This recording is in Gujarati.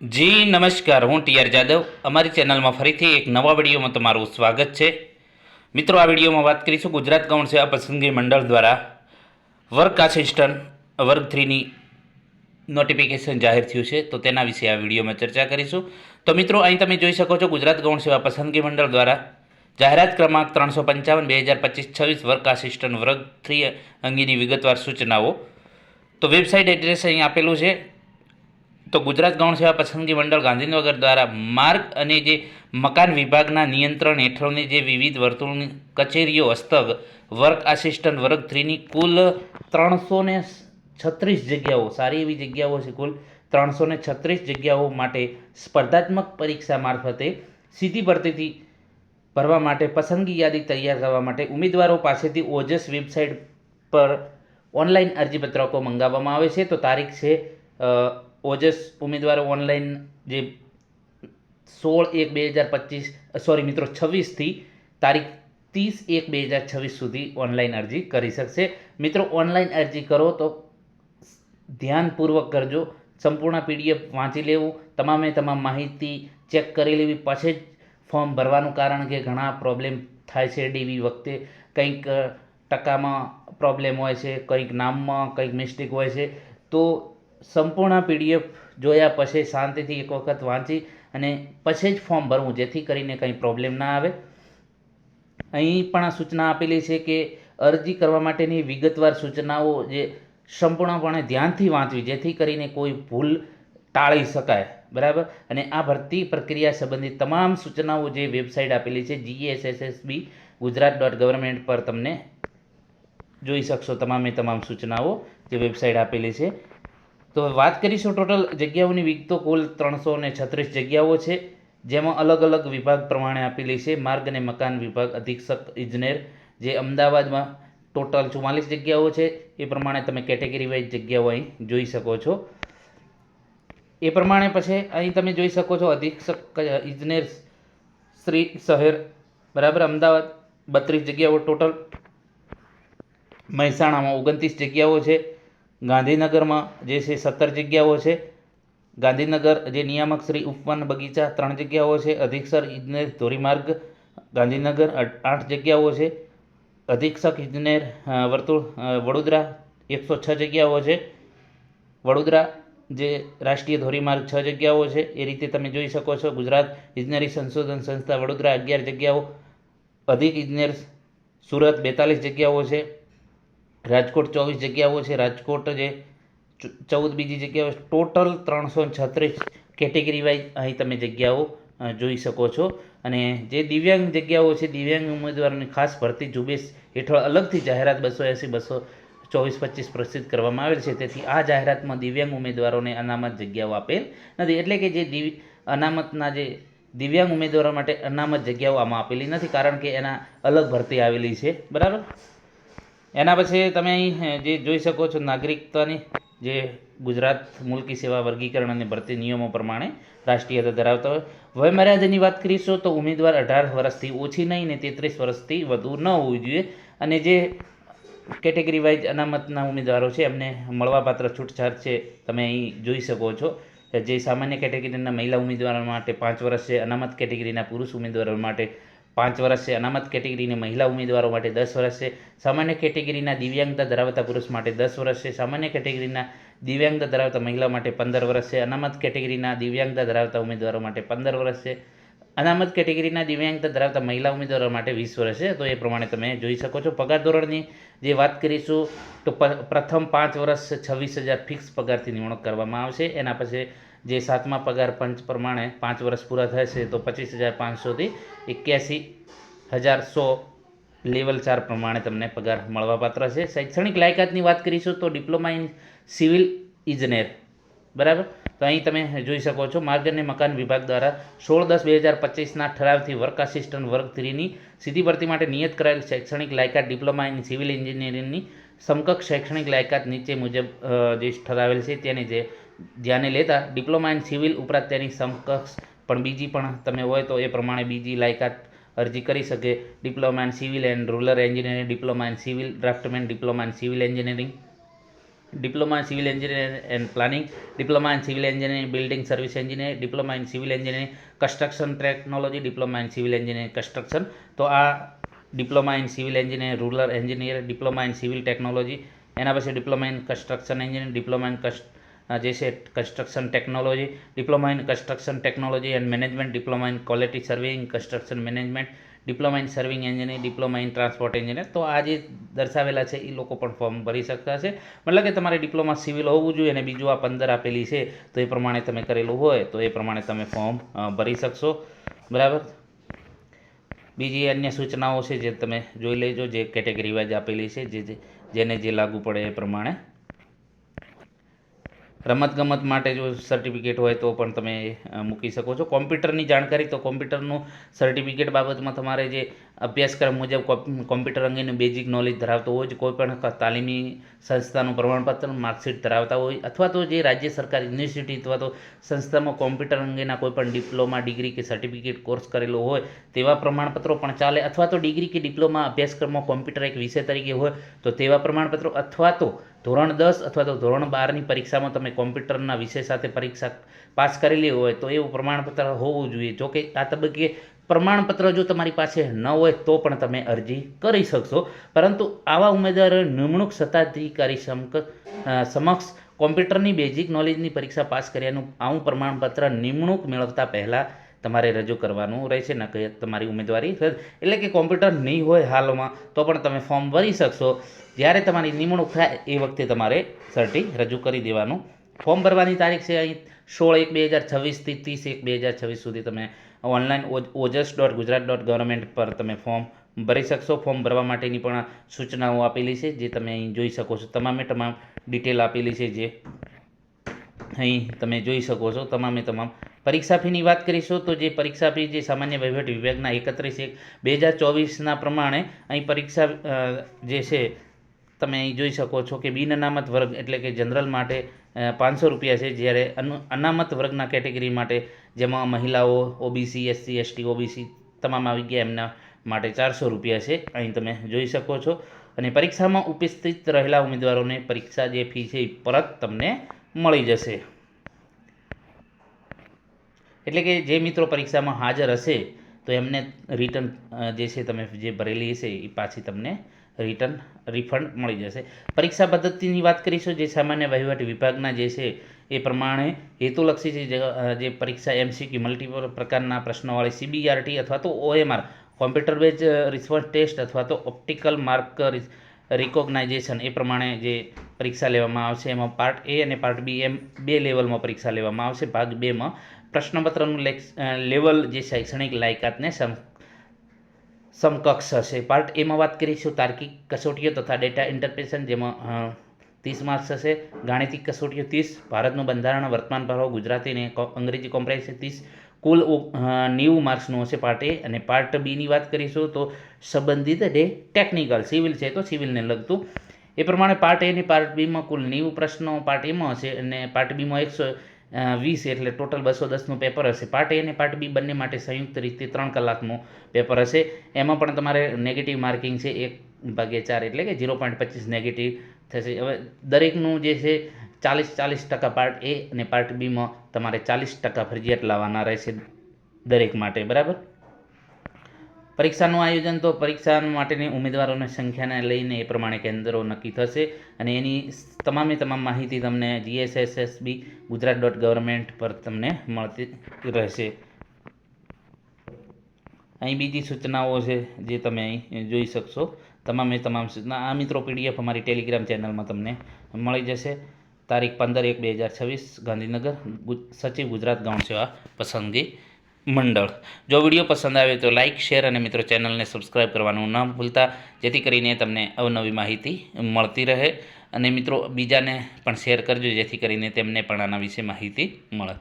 જી નમસ્કાર, હું ટીઆર જાદવ. અમારી ચેનલમાં ફરીથી એક નવા વિડીયોમાં તમારું સ્વાગત છે. મિત્રો, આ વિડીયોમાં વાત કરીશું ગુજરાત ગૌણ સેવા પસંદગી મંડળ દ્વારા વર્ક આસિસ્ટન્ટ વર્ગ 3ની નોટિફિકેશન જાહેર થયું છે, તો તેના વિશે આ વિડીયોમાં ચર્ચા કરીશું. તો મિત્રો, અહીં તમે જોઈ શકો છો ગુજરાત ગૌણ સેવા પસંદગી મંડળ દ્વારા જાહેરાત ક્રમાંક 355 2025-26 વર્ક આસિસ્ટન્ટ વર્ગ 3 અંગેની વિગતવાર સૂચનાઓ. તો વેબસાઇટ એડ્રેસ અહીં આપેલું છે. તો ગુજરાત ગૌણ સેવા પસંદગી મંડળ ગાંધીનગર દ્વારા માર્ગ અને જે મકાન વિભાગના નિયંત્રણ હેઠળની જે વિવિધ વર્તુળની કચેરીઓ હસ્તક વર્ક આસિસ્ટન્ટ વર્ગ 3ની કુલ 336 જગ્યાઓ, સારી એવી જગ્યાઓ છે, કુલ 336 જગ્યાઓ માટે સ્પર્ધાત્મક પરીક્ષા મારફતે સીધી ભરતીથી ભરવા માટે પસંદગી યાદી તૈયાર કરવા માટે ઉમેદવારો પાસેથી ઓજસ વેબસાઇટ પર ઓનલાઈન અરજીપત્રકો મંગાવવામાં આવે છે. તો તારીખ છે ઓજસ ઉમેદવારો ઓનલાઈન જે 26 તારીખ 30/1/2026 સુધી ઓનલાઈન અરજી કરી શકશે. મિત્રો, ઓનલાઈન અરજી કરો તો ધ્યાનપૂર્વક કરજો. સંપૂર્ણ પીડીએફ વાંચી લેવું, તમામે તમામ માહિતી ચેક કરી લેવી, પછી જ ફોર્મ ભરવાનું. કારણ કે ઘણા પ્રોબ્લેમ થાય છે ડીવી વખતે. કંઈક ટકામાં પ્રોબ્લેમ હોય છે, કંઈક નામમાં કંઈક મિસ્ટેક હોય છે. તો સંપૂર્ણ પીડીએફ જોયા પછી શાંતિથી એક વખત વાંચી અને પછી જ ફોર્મ ભરવું, જેથી કરીને કંઈ પ્રોબ્લેમ ના આવે. અહીં પણ સૂચના આપેલી છે કે અરજી કરવા માટેની વિગતવાર સૂચનાઓ જે સંપૂર્ણપણે ધ્યાનથી વાંચવી, જેથી કરીને કોઈ ભૂલ ટાળી શકાય. બરાબર. અને આ ભરતી પ્રક્રિયા સંબંધિત તમામ સૂચનાઓ જે વેબસાઇટ આપેલી છે GSSSB gujarat.government પર તમને જોઈ શકશો. તમામે તમામ સૂચનાઓ જે વેબસાઇટ આપેલી છે. તો વાત કરીશું ટોટલ જગ્યાઓની વિગતો. કુલ 336 જગ્યાઓ છે, જેમાં અલગ અલગ વિભાગ પ્રમાણે આપેલી છે. માર્ગ અને મકાન વિભાગ અધિક્ષક ઇજનેર જે અમદાવાદમાં ટોટલ 44 જગ્યાઓ છે. એ પ્રમાણે તમે કેટેગરી વાઇઝ જગ્યાઓ અહીં જોઈ શકો છો. એ પ્રમાણે પછી અહીં તમે જોઈ શકો છો અધિક્ષક ઇજનેર શ્રી શહેર, બરાબર, અમદાવાદ 32 જગ્યાઓ ટોટલ. મહેસાણામાં 29 જગ્યાઓ છે. ગાંધીનગરમાં જે છે 17 જગ્યાઓ છે. ગાંધીનગર જે નિયામક શ્રી ઉપવન બગીચા 3 જગ્યાઓ છે. અધિક્ષક ઇજનેર ધોરીમાર્ગ ગાંધીનગર 8 જગ્યાઓ છે. અધિક્ષક ઇજનેર વર્તુળ વડોદરા 106 જગ્યાઓ છે. વડોદરા જે રાષ્ટ્રીય ધોરીમાર્ગ 6 જગ્યાઓ છે. એ રીતે તમે જોઈ શકો છો. ગુજરાત ઇજનેરી સંશોધન સંસ્થા વડોદરા 11 જગ્યાઓ. અધિક ઇજનેર સુરત 42 જગ્યાઓ છે. રાજકોટ 24 જગ્યાઓ છે. રાજકોટ જે 14 બીજી જગ્યાઓ. ટોટલ 336 કેટેગરી વાઇઝ અહીં તમે જગ્યાઓ જોઈ શકો છો. અને જે દિવ્યાંગ જગ્યાઓ છે, દિવ્યાંગ ઉમેદવારોની ખાસ ભરતી ઝુંબેશ હેઠળ અલગથી જાહેરાત 280, 224-25 પ્રસિદ્ધ કરવામાં આવેલ છે. તેથી આ જાહેરાતમાં દિવ્યાંગ ઉમેદવારોને અનામત જગ્યાઓ આપેલ નથી. એટલે કે જે અનામતના જે દિવ્યાંગ ઉમેદવારો માટે અનામત જગ્યાઓ આમાં આપેલી નથી, કારણ કે એના અલગ ભરતી આવેલી છે. બરાબર. એના પછી તમે અહીં જે જોઈ શકો છો નાગરિકતાની જે ગુજરાત મુલકી સેવા વર્ગીકરણ અને ભરતી નિયમો પ્રમાણે રાષ્ટ્રીયતા ધરાવતા હોય. વયમર્યાદાની વાત કરીશું તો ઉમેદવાર 18 વર્ષથી ઓછી નહીં ને 33 વર્ષથી વધુ ન હોવી જોઈએ. અને જે કેટેગરી વાઇઝ અનામતના ઉમેદવારો છે એમને મળવાપાત્ર છૂટછાટ છે, તમે અહીં જોઈ શકો છો. જે સામાન્ય કેટેગરીના મહિલા ઉમેદવારો માટે 5 વર્ષ છે. અનામત કેટેગરીના પુરુષ ઉમેદવારો માટે 5 વર્ષ છે. અનામત કેટેગરીના મહિલા ઉમેદવારો માટે 10 વર્ષ છે. સામાન્ય કેટેગરીના દિવ્યાંગતા ધરાવતા પુરુષ માટે 10 વર્ષ છે. સામાન્ય કેટેગરીના દિવ્યાંગતા ધરાવતા મહિલા માટે 15 વર્ષ છે. અનામત કેટેગરીના દિવ્યાંગતા ધરાવતા ઉમેદવારો માટે 15 વર્ષ છે. અનામત કેટેગરીના દિવ્યાંગતા ધરાવતા મહિલા ઉમેદવારો માટે 20 વર્ષ છે. તો એ પ્રમાણે તમે જોઈ શકો છો. પગાર ધોરણની જે વાત કરીશું તો પ્રથમ 5 વર્ષ 26,000 ફિક્સ પગારથી નિમણૂક કરવામાં આવશે. એના પછી જે 7મા પગાર પંચ પ્રમાણે 5 વર્ષ પૂરા થશે તો 25,500થી 81,100 લેવલ 4 પ્રમાણે તમને પગાર મળવાપાત્ર છે. શૈક્ષણિક લાયકાતની વાત કરીશું તો ડિપ્લોમા ઇન સિવિલ ઇજનેર, બરાબર. તો અહીં તમે જોઈ શકો છો માર્ગ અને મકાન વિભાગ દ્વારા 16/10/2025ના ઠરાવથી વર્ક આસિસ્ટન્ટ વર્ગ 3ની સીધી ભરતી માટે નિયત કરાયેલ શૈક્ષણિક લાયકાત ડિપ્લોમા ઇન સિવિલ એન્જિનિયરિંગની સમકક્ષ શૈક્ષણિક લાયકાત નીચે મુજબ જે ઠરાવેલ છે તેને જે ધ્યાને લેતા ડિપ્લોમા ઇન સિવિલ ઉપરાંત તેની સમકક્ષ પણ બીજી પણ તમે હોય તો એ પ્રમાણે બીજી લાયકાત અરજી કરી શકે. Diploma in civil and rural engineering, diploma in civil draughtsman, diploma in civil engineering, Diploma in Civil Engineering and Planning, Diploma in Civil Engineering Building Service Engineering, Diploma in Civil Engineering Construction Technology, Diploma in Civil Engineering Construction. તો આ diploma in civil engineer, rural engineer, diploma in civil technology, એના પછી diploma in construction engineer, diploma in જે છે construction technology, diploma in construction technology and management, diploma in quality સર્વેઇંગ construction management, diploma in serving engineer, diploma in transport engineer. તો આ જે દર્શાવેલા છે એ લોકો પણ ફોર્મ ભરી શકતા છે. મતલબ કે તમારે ડિપ્લોમા સિવિલ હોવું જોઈએ અને બીજું આ 15 આપેલી છે તો એ પ્રમાણે તમે કરેલું હોય તો એ પ્રમાણે તમે ફોર્મ ભરી શકશો. બરાબર. બીજી અન્ય સૂચનાઓ છે જે તમે જોઈ લેજો, જે કેટેગરી વાઇઝ આપેલી છે, જેને જે લાગુ પડે એ પ્રમાણે. રમતગમત માટે જો સર્ટિફિકેટ હોય તો પણ તમે મૂકી શકો છો. કોમ્પ્યુટરની જાણકારી, તો કોમ્પ્યુટરનું સર્ટિફિકેટ બાબતમાં તમારે જે અભ્યાસક્રમ મુજબ કોમ્પ્યુટર અંગેનું બેઝિક નોલેજ ધરાવતો હોય, કોઈ પણ તાલીમી સંસ્થાનું પ્રમાણપત્ર માર્કશીટ ધરાવતા હોય, અથવા તો જે રાજ્ય સરકાર યુનિવર્સિટી અથવા તો સંસ્થામાં કોમ્પ્યુટર અંગેના કોઈ પણ ડિપ્લોમા, ડિગ્રી કે સર્ટિફિકેટ કોર્સ કરેલો હોય તેવા પ્રમાણપત્રો પણ ચાલે. અથવા તો ડિગ્રી કે ડિપ્લોમા અભ્યાસક્રમમાં કોમ્પ્યુટર એક વિષય તરીકે હોય તો તેવા પ્રમાણપત્રો, અથવા તો ધોરણ 10 અથવા તો ધોરણ 12ની પરીક્ષામાં તમે કોમ્પ્યુટરના વિષય સાથે પરીક્ષા પાસ કરેલી હોય તો એવું પ્રમાણપત્ર હોવું જોઈએ. જોકે આ તબક્કે પ્રમાણપત્ર જો તમારી પાસે ન હોય તો પણ તમે અરજી કરી શકશો, પરંતુ આવા ઉમેદવારોએ નિમણૂક સત્તાધિકારી સમક્ષ કોમ્પ્યુટરની બેઝિક નોલેજની પરીક્ષા પાસ કર્યાનું આવું પ્રમાણપત્ર નિમણૂક મેળવતા પહેલાં તમારે રજૂ કરવાનું રહેશે. ન કે તમારી ઉમેદવારી, એટલે કે કોમ્પ્યુટર નહીં હોય હાલમાં તો પણ તમે ફોર્મ ભરી શકશો. જ્યારે તમારી નિમણૂક થાય એ વખતે તમારે સર્ટી રજૂ કરી દેવાનું. ફોર્મ ભરવાની તારીખ છે અહીં 16/1/2026 થી 30/1/2026 સુધી તમે ઓનલાઈન ojas.gujarat.government પર તમે ફોર્મ ભરી શકશો. ફોર્મ ભરવા માટેની પણ સૂચનાઓ આપેલી છે જે તમે અહીં જોઈ શકો છો. તમામ ડિટેલ આપેલી છે જે અહીં તમે જોઈ શકો છો. તમામ પરીક્ષા ફીની વાત કરીશું તો જે પરીક્ષા ફી જે સામાન્ય વહીવટ વિભાગના 31/1/2024ના પ્રમાણે અહીં પરીક્ષા જે છે તમે અહીં જોઈ શકો છો કે બિન અનામત વર્ગ એટલે કે જનરલ માટે 500 રૂપિયા છે, જ્યારે અનામત વર્ગના કેટેગરી માટે જેમાં મહિલાઓ, ઓબીસી, એસસી, એસટી, ઓબીસી તમામ આવી ગયા એમના માટે 400 રૂપિયા છે, અહીં તમે જોઈ શકો છો. અને પરીક્ષામાં ઉપસ્થિત રહેલા ઉમેદવારોને પરીક્ષા જે ફી છે એ પરત તમને મળી જશે. એટલે કે જે મિત્રો પરીક્ષામાં હાજર હશે તો એમને રિટર્ન જે છે તમે જે ભરેલી હશે એ પાછી તમને રિફંડ મળી જશે. પરીક્ષા પદ્ધતિની વાત કરીશું જે સામાન્ય વહીવટ વિભાગના જે છે એ પ્રમાણે હેતુલક્ષી છે. જે પરીક્ષા MCQ મલ્ટિપલ પ્રકારના પ્રશ્નોવાળી CBRT અથવા તો OMR computer base response test અથવા તો ઓપ્ટિકલ માર્ક રિકોગ્નાઇઝેશન એ પ્રમાણે જે પરીક્ષા લેવામાં આવશે. એમાં પાર્ટ A અને પાર્ટ B એમ 2 લેવલમાં પરીક્ષા લેવામાં આવશે. ભાગ 2માં પ્રશ્નપત્રનું લેવલ જે શૈક્ષણિક લાયકાતને સમકક્ષ હશે. પાર્ટ Aમાં વાત કરીશું તાર્કિક કસોટીઓ તથા ડેટા ઇન્ટરપ્રિટેશન, જેમાં 30 માર્ક્સ હશે. ગાણિતિક કસોટીઓ 30, ભારતનું બંધારણ, વર્તમાન પ્રવાહ, ગુજરાતી અને અંગ્રેજી કોમ્પ્રેહેન્સિવ 30, કુલ 90 માર્ક્સનું હશે પાર્ટ A. અને પાર્ટ Bની વાત કરીશું તો સંબંધિત ટેકનિકલ, સિવિલ છે તો સિવિલને લગતું એ પ્રમાણે પાર્ટ A અને પાર્ટ Bમાં કુલ 90 પ્રશ્નો પાર્ટ Aમાં હશે અને પાર્ટ Bમાં 120 એટલે ટોટલ 210નું પેપર હશે. પાર્ટ A અને પાર્ટ B બંને માટે સંયુક્ત રીતે 3 કલાકનું પેપર હશે. એમાં પણ તમારે નેગેટિવ માર્કિંગ છે 1/4 એટલે કે 0.25 નેગેટિવ થશે. હવે દરેકનું જે છે 40% પાર્ટ A અને પાર્ટ Bમાં તમારે 40% ફરજિયાત લાવવાના રહેશે દરેક માટે. બરાબર. પરીક્ષાનું આયોજન તો પરીક્ષા માટેની ઉમેદવારોની સંખ્યાને લઈને એ પ્રમાણે કેન્દ્રો નક્કી થશે અને એની તમામ માહિતી તમને GSSSB gujarat.government પર તમને મળતી રહેશે. અહીં બીજી સૂચનાઓ છે જે તમે અહીં જોઈ શકશો. તમામ સૂચના આ મિત્રો PDF અમારી ટેલિગ્રામ ચેનલમાં તમને મળી જશે. તારીખ 15/1/2026 ગાંધીનગર, સચિવ ગુજરાત ગૌણ સેવા પસંદગી મંડળ. જો વિડીયો પસંદ આવે તો લાઇક, શેર અને મિત્રો ચેનલને સબસ્ક્રાઈબ કરવાનું ન ભૂલતા, જેથી કરીને તમને અવનવી માહિતી મળતી રહે. અને મિત્રો બીજાને પણ શેર કરજો જેથી કરીને તેમને પણ આના વિશે માહિતી મળે.